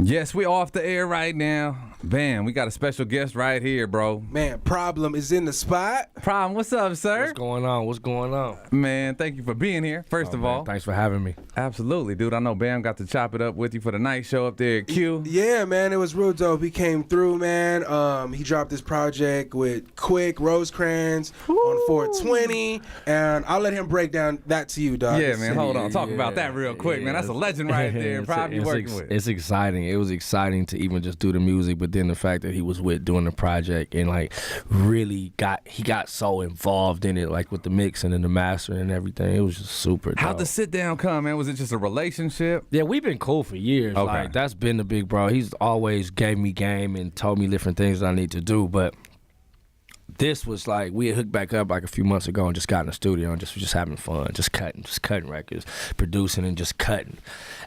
Yes, we off the air right now. Bam, we got a special guest right here, bro. Man, Problem is in the spot. Problem, what's up, sir? What's going on? What's going on? Man, thank you for being here, first of all. Thanks for having me. Absolutely, dude. I know Bam got to chop it up with you for the night show up there at Q. Yeah, man, it was real dope. He came through, man. He dropped this project with Quik, Rosecrans on 420, and I'll let him break down that to you, dog. Yeah, man, hold on. Talk about that real quick, man. That's a legend right there. Proud you working with. It's exciting. It was exciting to even just do the music, but then the fact that he was with doing the project and like really got so involved in it, like with the mixing and the mastering and everything. It was just super dope. How'd the sit down come, man? Was it just a relationship? Yeah, we've been cool for years. Okay. Like that's been the big bro. He's always gave me game and told me different things that I need to do, but this was like we had hooked back up like a few months ago and just got in the studio and just was just having fun, just cutting records, producing and just cutting.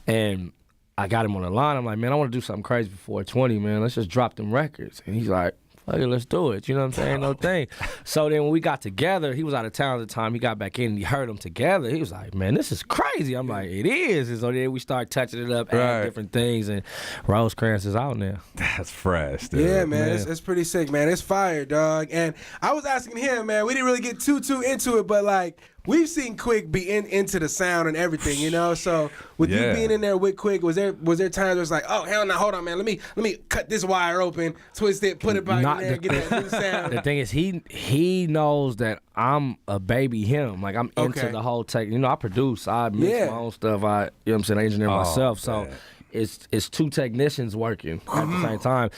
And I got him on the line. I'm like, man, I want to do something crazy for 420, man. Let's just drop them records. And he's like, fuck it, let's do it. You know what I'm saying? No thing. So then when we got together, he was out of town at the time. He got back in and he heard them together. He was like, man, this is crazy. I'm like, it is. And so then we start touching it up, adding different things, and Rosecrans is out now. That's fresh, dude. Yeah, man, it's pretty sick, man. It's fire, dog. And I was asking him, man, we didn't really get too into it, but like we've seen Quik be into the sound and everything, you know. So with you being in there with Quik, was there times where it's like, oh hell no, hold on, man, let me cut this wire open, twist it, put it back in there, get that new sound. The thing is, he knows that I'm a baby him. Like I'm into the whole tech. You know, I produce, I mix my own stuff. I, you know what I'm saying, I engineer myself. So it's two technicians working at the same time.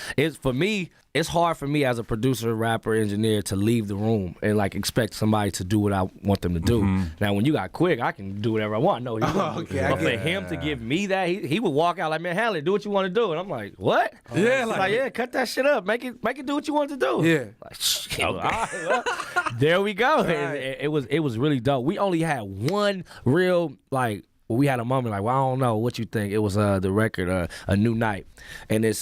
It's hard for me as a producer, rapper, engineer to leave the room and like expect somebody to do what I want them to do. Now, when you got Quik, I can do whatever I want. No, but for him to give me that, he would walk out like, man, Hallie, do what you want to do, and I'm like, what? Yeah, cut that shit up, make it do what you want to do. Yeah, like shit. All right, well, there we go. Right. It was really dope. We only had one real like. We had a moment like, well, I don't know what you think. It was the record, A New Night, and it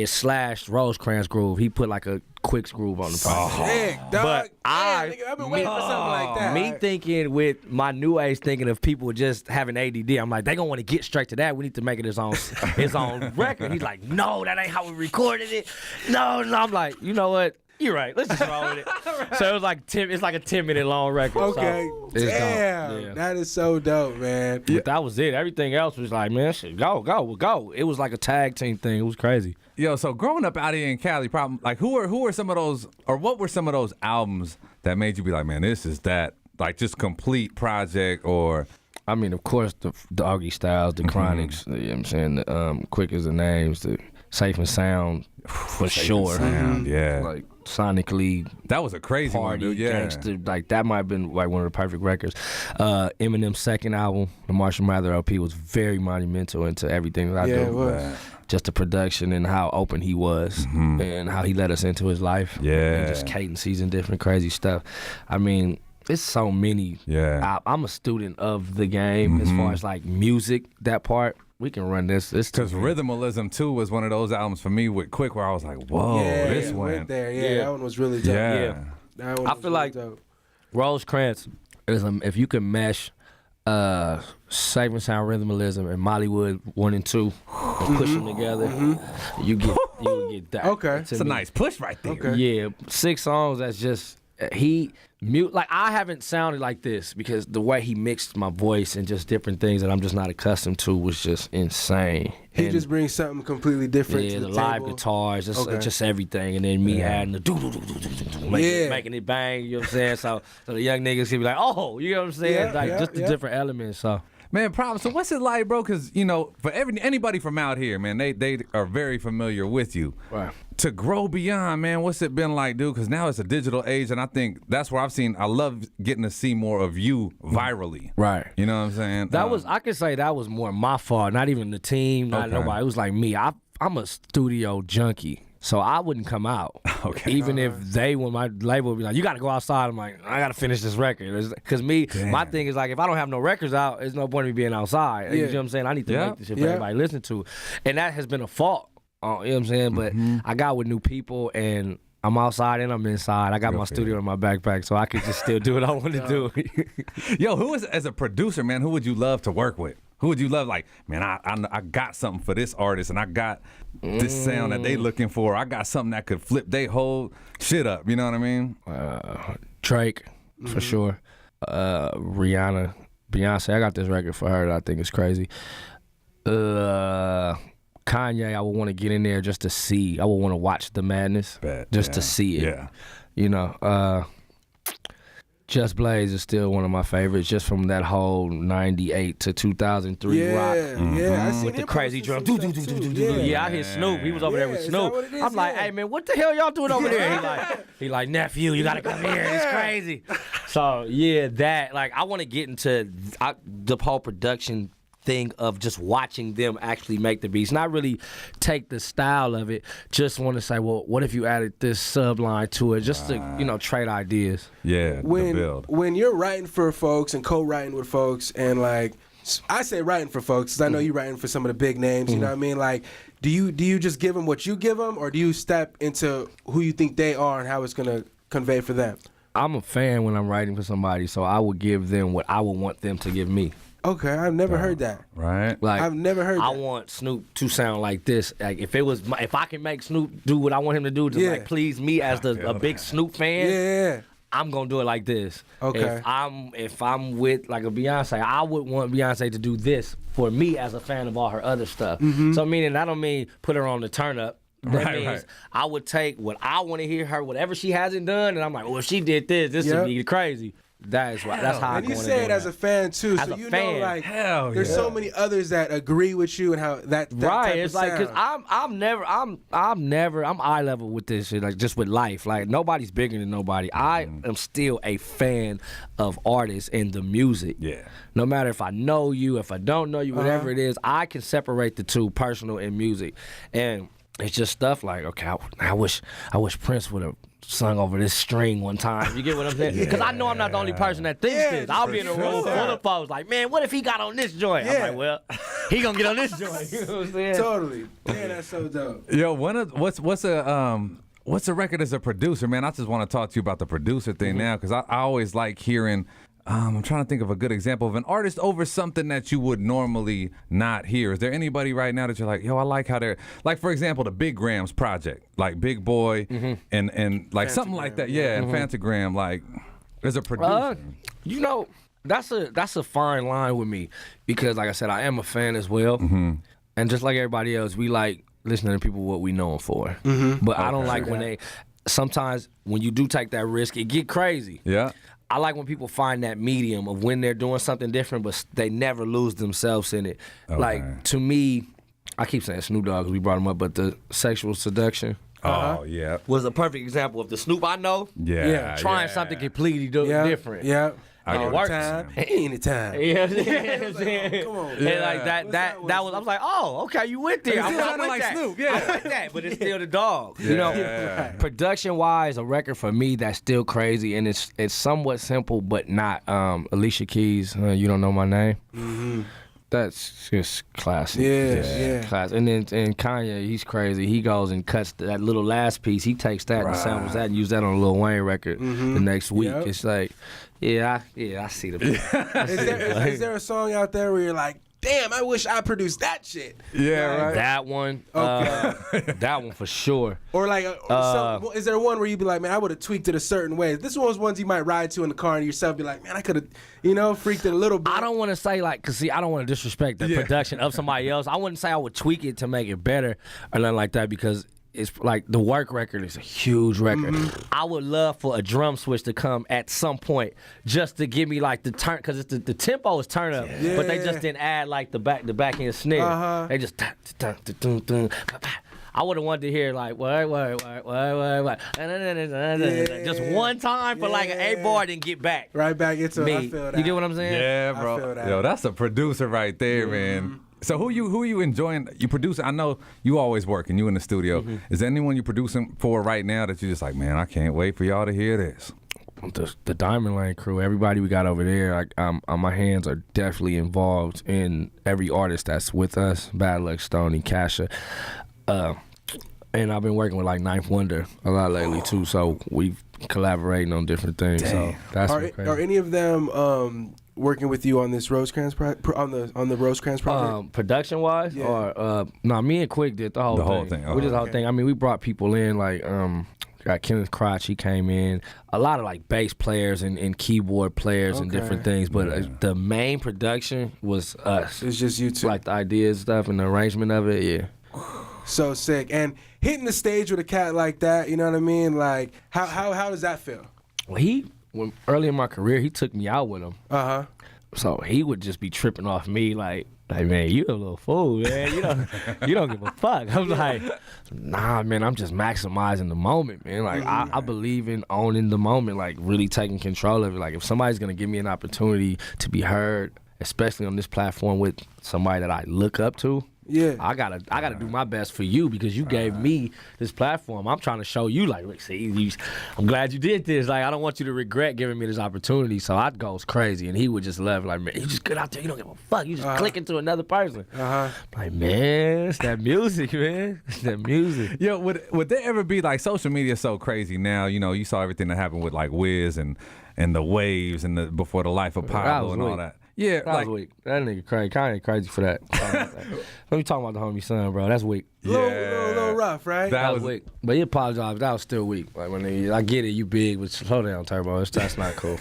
slashed Rosecrans groove. He put like a Quik's groove on the project. Dog. But I've been waiting for something like that. Me thinking with my new age thinking of people just having ADD, I'm like, they gonna want to get straight to that. We need to make it his own record. He's like, no, that ain't how we recorded it. No, I'm like, you know what? You're right. Let's just roll with it. Right. So it was like it's like a 10-minute long record. Okay. So damn. That is so dope, man. But that was it. Everything else was like, man, shit, go. It was like a tag team thing. It was crazy. Yo, so growing up out here in Cali, like who were some of those, or what were some of those albums that made you be like, man, this is that, like just complete project, or? I mean, of course, the Augie Styles, the Chronics, you know what I'm saying, the Quik as the Names, the Safe and Sound, for sure. Sound, yeah. Like, sonically, that was a crazy one, dude. Yeah, gangster, like that might have been like one of the perfect records. Eminem's second album, the Marshall Mathers LP, was very monumental into everything that I do. It was. Just the production and how open he was and how he let us into his life. Yeah, and just cadences and different crazy stuff. I mean, it's so many. Yeah, I'm a student of the game as far as like music, that part. We can run this. Because Rhythmalism too was one of those albums for me with Quik where I was like, whoa, this one. There. Yeah, that one was really dope. Yeah. That one I was feel really like dope. Rosecrans is if you can mesh Safe and Sound, Rhythmalism, and Mollywood 1 and 2 and push them together, you get that. Okay. It's a nice push right there. Okay. Yeah, 6 songs. That's just like I haven't sounded like this because the way he mixed my voice and just different things that I'm just not accustomed to was just insane. He just brings something completely different to the live table. Guitars, just everything, and then me adding the making it bang, you know what I'm saying? So the young niggas can be like, oh, you know what I'm saying? The different elements, so. Man, problem. So what's it like, bro? Because, you know, for anybody from out here, man, they are very familiar with you. Right. To grow beyond, man, what's it been like, dude? Because now it's a digital age, and I think that's where I love getting to see more of you virally. Right. You know what I'm saying? I could say that was more my fault, not even the team, not nobody. It was like me. I'm a studio junkie. So I wouldn't come out. Okay. Even if when my label would be like, you got to go outside. I'm like, I got to finish this record. Because my thing is like, if I don't have no records out, there's no point in me being outside. You know what I'm saying? I need to make this shit for everybody to listen to. And that has been a fault. You know what I'm saying? But I got with new people and I'm outside and I'm inside. I got my studio in my backpack, so I could just still do what I want to do. Yo, as a producer, man, who would you love to work with? Who would you love? Like, man, I got something for this artist, and I got this sound that they looking for. I got something that could flip their whole shit up. You know what I mean? Drake, for sure. Rihanna, Beyonce. I got this record for her that I think is crazy. Kanye, I would want to get in there just to see. I would want to watch the madness just to see it. Yeah. You know, Just Blaze is still one of my favorites, just from that whole 98 to 2003 rock. Yeah, I seen With the him crazy posting drum. some stuff too. Yeah, I hear Snoop. He was over there with is Snoop. that what it is? I'm like, Yeah. hey, man, what the hell y'all doing over there? He like, nephew, you got to come here. It's crazy. So, yeah, that, like, I want to get into the whole production thing of just watching them actually make the beats. Not really take the style of it. Just want to say, well, what if you added this subline to it? Just to, trade ideas. Yeah, the build. When you're writing for folks and co-writing with folks, and like I say writing for folks because I know you're writing for some of the big names. You know what I mean? Like, do you just give them what you give them, or do you step into who you think they are and how it's gonna convey for them? I'm a fan when I'm writing for somebody, so I would give them what I would want them to give me. Okay, I've never heard that. Right. Like, I've never heard that. I want Snoop to sound like this. Like, if I can make Snoop do what I want him to do to like please me as a big Snoop fan, Yeah. I'm gonna do it like this. Okay. If I'm with like a Beyonce, I would want Beyonce to do this for me as a fan of all her other stuff. So meaning I don't mean put her on the turn up. That means I would take what I want to hear her, whatever she hasn't done, and I'm like, well, if she did this would be crazy. That's how I And you say it as a fan too, As so a you fan. know, like, Hell there's so many others that agree with you and how that right. type It's of like, sound. cause I'm eye level with this shit, like just with life. Like, nobody's bigger than nobody. I am still a fan of artists and the music. Yeah. No matter if I know you, if I don't know you, whatever it is, I can separate the two, personal and music. And it's just stuff like, okay, I wish Prince would have sung over this string one time. You get what I'm saying? Because I know I'm not the only person that thinks this. I'll be in a room full of folks like, man, what if he got on this joint? I'm like, well, he gonna get on this joint. You know what I'm saying? Totally. Yeah, that's so dope. Yo, what's a record as a producer, man? I just want to talk to you about the producer thing now, because I always like hearing. I'm trying to think of a good example of an artist over something that you would normally not hear. Is there anybody right now that you're like, yo, I like how they're, like, for example, the Big Grams project, like Big Boy and like something like that, and Fantagram, like, there's a producer. That's a fine line with me, because like I said, I am a fan as well, and just like everybody else, we like listening to people what we know them for. But I don't like when sometimes when you do take that risk, it get crazy. Yeah. I like when people find that medium of when they're doing something different, but they never lose themselves in it. Okay. Like, to me, I keep saying Snoop Dogg because we brought him up, but the Sexual Seduction Oh, yeah. was a perfect example of the Snoop I know. Yeah. Trying something completely different. Yeah. I All get the what time. you're Anytime. You know what I'm saying? Come on. And like that was, I was like, oh, okay, you went there. It I'm still with sounded like that. Snoop, yeah. I'm with that, but it's still the dog. You know, Yeah. production-wise, a record for me that's still crazy, and it's somewhat simple, but not. Alicia Keys, You Don't Know My Name. That's just classic. Yeah. Classic. And then Kanye, he's crazy. He goes and cuts that little last piece. He takes that and samples that and use that on a Lil Wayne record the next week. Yep. It's like, I see the. Is there a song out there where you're like, damn, I wish I produced that shit? Yeah, right. That one, that one for sure. Or like, is there one where you'd be like, man, I would have tweaked it a certain way? This one was ones you might ride to in the car and yourself be like, man, I could have, freaked it a little bit. I don't want to say like, cause see, I don't want to disrespect the production of somebody else. I wouldn't say I would tweak it to make it better or nothing like that, because it's like the work record is a huge record. I would love for a drum switch to come at some point just to give me like the turn, because it's the tempo is turn up, but they just didn't add like the back end snare. They just I would have wanted to hear like what, just one time for like an A bar, then get back. Right back into Me. it. I feel that. You get what I'm saying? Yeah, I bro. feel that. Yo, that's a producer right there, man. So who you enjoying? You producing? I know you always working. You in the studio. Is there anyone you producing for right now that you just like, man, I can't wait for y'all to hear this? The Diamond Lane crew, everybody we got over there, my hands are definitely involved in every artist that's with us. Bad Luck, Stoney, Kasha, and I've been working with like Ninth Wonder a lot lately too. So we've collaborating on different things. So that's Are any of them working with you on this Rosecrans on the Rosecrans project? Production wise, or me and Quik did the whole thing. We did the whole thing. I mean, we brought people in like got Kenneth Crotch, he came in. A lot of like bass players and keyboard players and different things. But the main production was us. It's just you two. Like the ideas stuff and the arrangement of it, yeah. So sick. And hitting the stage with a cat like that, you know what I mean? Like, how does that feel? Well, early in my career, he took me out with him. Uh-huh. So he would just be tripping off me like, man, you a little fool, man. You don't give a fuck. I'm like, nah, man, I'm just maximizing the moment, man. Like, I believe in owning the moment, like really taking control of it. Like, if somebody's gonna give me an opportunity to be heard, especially on this platform with somebody that I look up to, I gotta do my best for you because you gave me this platform. I'm trying to show you, like, look, see, I'm glad you did this. Like, I don't want you to regret giving me this opportunity. So I goes crazy, and he would just love, like, man, you just get out there, you don't give a fuck. You just click into another person. Like, man, it's that music, man. It's that music. Yo, would there ever be like social media so crazy now? You know, you saw everything that happened with like Wiz and the waves and the before the life of Pablo and all that. Yeah, that was weak. That nigga crazy. Kanye crazy for that. Let me talk about the homie son, bro. That's weak. Little rough, right? That was weak. But he apologized. That was still weak. Like when I get it, you big, but slow down, Turbo. That's not cool.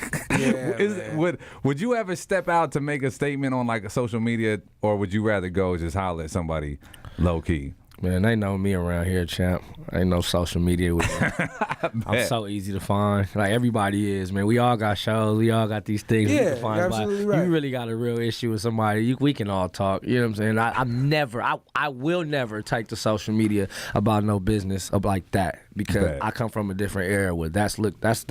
Would you ever step out to make a statement on like a social media, or would you rather go just holler at somebody low key? Man, they know me around here, champ. Ain't no social media with me. I'm so easy to find. Like everybody is, man. We all got shows. We all got these things we can find. Absolutely right. You really got a real issue with somebody, we can all talk. You know what I'm saying? I will never take to social media about no business like that because I come from a different era where that's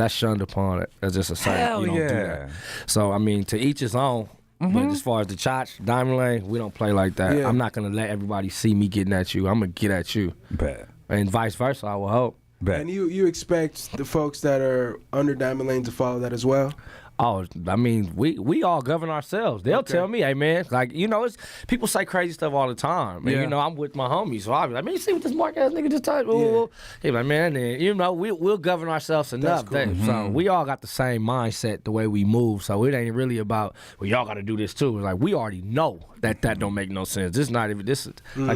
shunned upon as just a sight. You don't do that. So I mean, to each his own. But as far as the Chotch, Diamond Lane, we don't play like that. I'm not going to let everybody see me getting at you. I'm going to get at you. And vice versa, I will hope. And you expect the folks that are under Diamond Lane to follow that as well? Oh, I mean, we all govern ourselves. They'll tell me, hey, man, like, you know, people say crazy stuff all the time. And, you know, I'm with my homies, so I'll be like, man, you see what this mark-ass nigga just typed? He'll be like, man, and, you know, we'll govern ourselves enough. Cool. So we all got the same mindset the way we move. So it ain't really about, well, y'all got to do this too. It's like, we already know that don't make no sense. This is like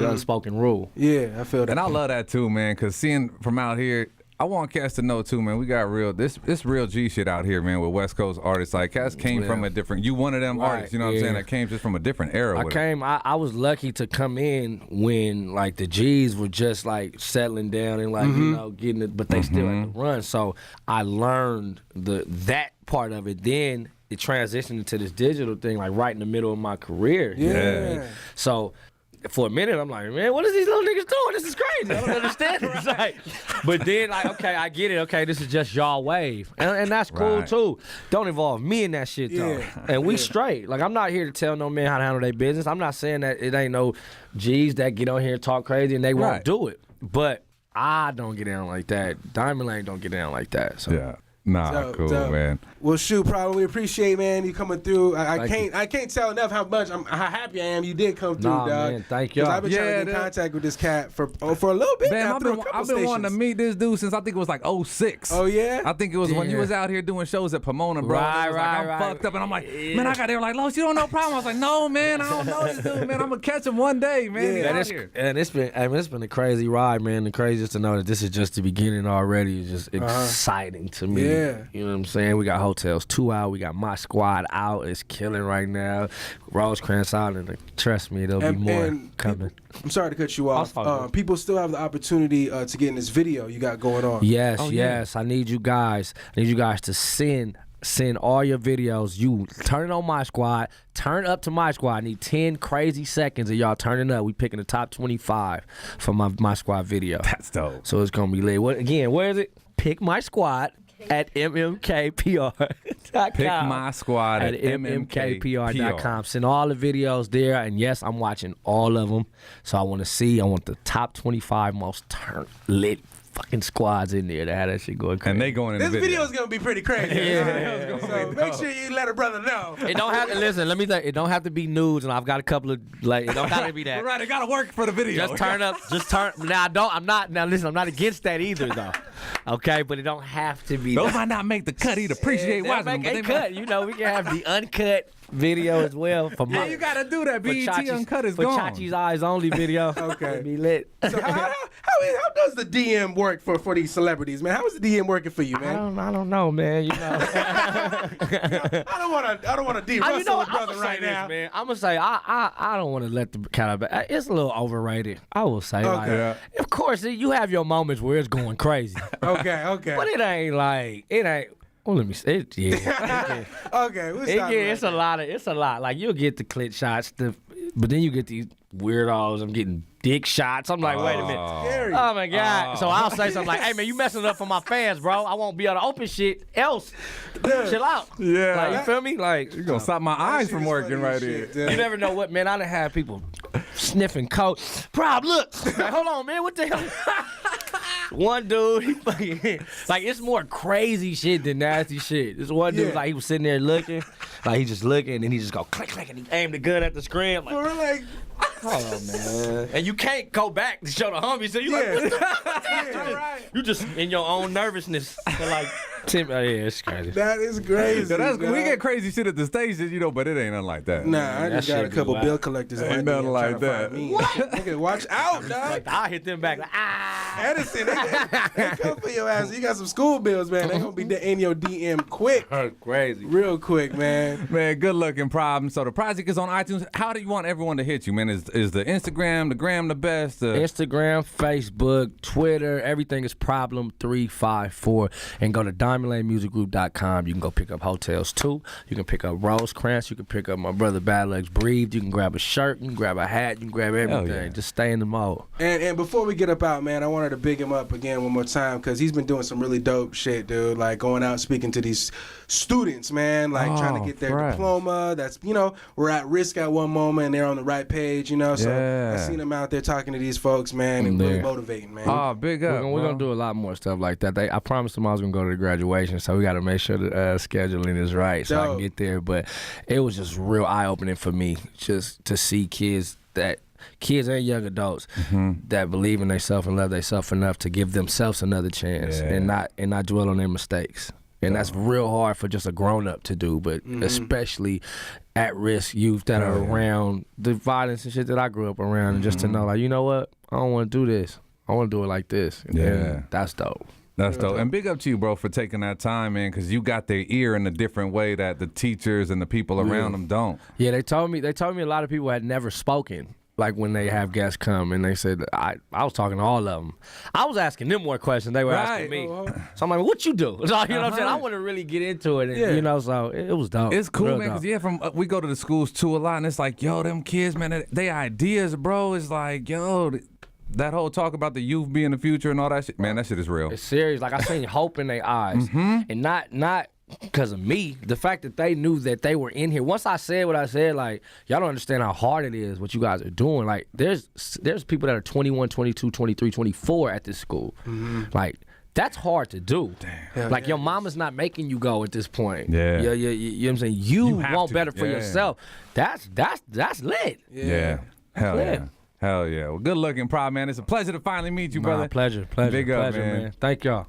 an unspoken rule. Yeah, I feel that. And I love that too, man, because seeing from out here, I want Cass to know too, man. We got this real G shit out here, man. With West Coast artists, like Cass came from a different. You one of them artists, you know what I'm saying? That came just from a different era. I was lucky to come in when like the G's were just like settling down and like you know getting it, but they still had to run. So I learned that part of it. Then it transitioned into this digital thing, like right in the middle of my career. So. For a minute, I'm like, man, what is these little niggas doing? This is crazy. I don't understand. It's like, but then, like, okay, I get it. Okay, this is just y'all wave. And that's cool, too. Don't involve me in that shit, though. And we straight. Like, I'm not here to tell no man how to handle their business. I'm not saying that it ain't no G's that get on here and talk crazy and they won't do it. But I don't get down like that. Diamond Lane don't get down like that. So. Yeah. Nah, cool, man. Well, shoot, probably appreciate, man, you coming through. I can't tell enough how happy I am you did come through, dog. Man, thank you. I've been trying to get in contact with this cat for a little bit. Man, now, I've been wanting to meet this dude since I think it was like 06. Oh yeah. I think it was when you was out here doing shows at Pomona, bro. I'm fucked up, and I'm like, man, I got there like, Loos, you don't know problem. I was like, no, man, I don't know this dude, man. I'm gonna catch him one day, man. And it's been a crazy ride, man. The craziest to know that this is just the beginning already is just exciting to me. Yeah. You know what I'm saying? We got Hotels 2 out. We got My Squad out. It's killing right now. Rosecrans out, and trust me, there'll be more coming. I'm sorry to cut you off. People still have the opportunity to get in this video you got going on. Yes. I need you guys. To send all your videos. You turn it on My Squad. Turn up to My Squad. I need 10 crazy seconds of y'all turning up. We picking the top 25 for my Squad video. That's dope. So it's gonna be lit. Where is it? Pick My Squad at mmkpr.com. Pick My Squad at mmkpr.com. Send all the videos there, and yes, I'm watching all of them. So I want the top 25 most lit fucking squads in there to have that shit going crazy. And they going in the video. This video is gonna be pretty crazy. So make sure you let a brother know. It don't have to listen. Let me tell you, it don't have to be nudes, and I've got a couple of like. It don't have to be that. It gotta work for the video. Just turn up. Just turn. Now I'm not against that either though. Okay, but it don't have to be. Those might not make the cut. He'd appreciate They'll watching them, make but a they cut. You know, we can have the uncut video as well. For Yeah, you gotta do that. BET Uncut is for gone. Chachi's Eyes Only video. Okay. Be lit. So how does the DM work for these celebrities, man? How is the DM working for you, man? I don't know, man. You know. I don't want to de-rustle a brother right now. man. I'm gonna say I don't want to let the cat out. It's a little overrated. I will say. Okay. Like, Yeah. of course, you have your moments where it's going crazy, Okay. but it ain't like it ain't. Well, let me say it. Yeah. Okay, we'll stop right It's a lot. It's a lot. Like you'll get the clit shots, but then you get these weirdos. I'm getting dick shots. I'm like, wait a minute. Scary. Oh my God. So I'll say something like, hey man, you messing it up for my fans, bro. I won't be able to open shit else. Chill out. Yeah. Like, you feel me? Like, You're gonna stop my eyes Shit from is working funny right as here. shit, dude. you never know what, man. I done had people sniffing coke. Prob, look. Like, hold on, man. What the hell? One dude, he fucking, like, it's more crazy shit than nasty shit. This one dude, Yeah. like, he was sitting there looking. Like, he just looking, and then he just go click, click, and he aimed the gun at the screen. I'm like, We're like, hold on, man. And you can't go back to show the homies. So you yeah. like, you just in your own nervousness. So like, yeah, it's crazy. That is crazy. So we dog. get crazy shit at the stations, but it ain't nothing like that. Nah, I just That got a shit be couple wild. bill collectors. Ain't in my nothing DM like trying to find that. me. Nigga, watch out, dog. Like, I hit them back like, ah. Edison, they come for your ass. You got some school bills, man. They gonna be in your DM quick, Crazy. real quick, man. Man, good looking problem. So the project is on iTunes. How do you want everyone to hit you, man? Is the Instagram, the gram the best? Instagram, Facebook, Twitter, everything is Problem354. And go to DiamondLaneMusicGroup.com. You can go pick up hotels too. You can pick up Rosecrans. You can pick up my brother Bad Legs Breathe. You can grab a shirt. You can grab a hat. You can grab everything. yeah. Just stay in the mode. And before we get up out, man, I wanted to big him up again one more time because he's been doing some really dope shit, dude. Like going out speaking to these students, man, like trying to get their fresh. diploma. That's, we're at risk at one moment and they're on the right page, So Yeah. I seen him out there talking to these folks, man, and really Yeah. motivating, man. Oh, big up. We're gonna do a lot more stuff like that. I promised them I was gonna go to the graduation, so we got to make sure the scheduling is right so I can Dope. get there. But it was just real eye opening for me just to see kids and young adults that believe in themselves and love themselves enough to give themselves another chance Yeah. and not dwell on their mistakes. And that's real hard for just a grown up to do, but especially at risk youth that are around the violence and shit that I grew up around, and just to know, like, you know what, I don't want to do this. I want to do it like this. Yeah. And that's dope. That's dope. And big up to you, bro, for taking that time, man, because you got their ear in a different way that the teachers and the people around them don't. Yeah, they told me a lot of people had never spoken. Like when they have guests come and they said, I was talking to all of them. I was asking them more questions. They were asking me. So I'm like, what you do? So, you know what I'm saying? I want to really get into it. And, so it was dope. It's cool, Real man, dope. because, we go to the schools, too, a lot, and it's like, yo, them kids, man, they ideas, bro, is like, yo, that whole talk about the youth being the future and all that shit, man, that shit is real. It's serious. Like, I seen hope in their eyes. And not because of me. The fact that they knew that they were in here. Once I said what I said, like, y'all don't understand how hard it is, what you guys are doing. Like, there's people that are 21, 22, 23, 24 at this school. Like, that's hard to do. Like, your mama's not making you go at this point. Yeah. You know what I'm saying? You have want to. better for Yeah. yourself. That's lit. Yeah. Hell Yeah. yeah. Hell yeah. Well, good looking, Prod, man. It's a pleasure to finally meet you, brother. Pleasure. Big up, pleasure, man. Thank y'all.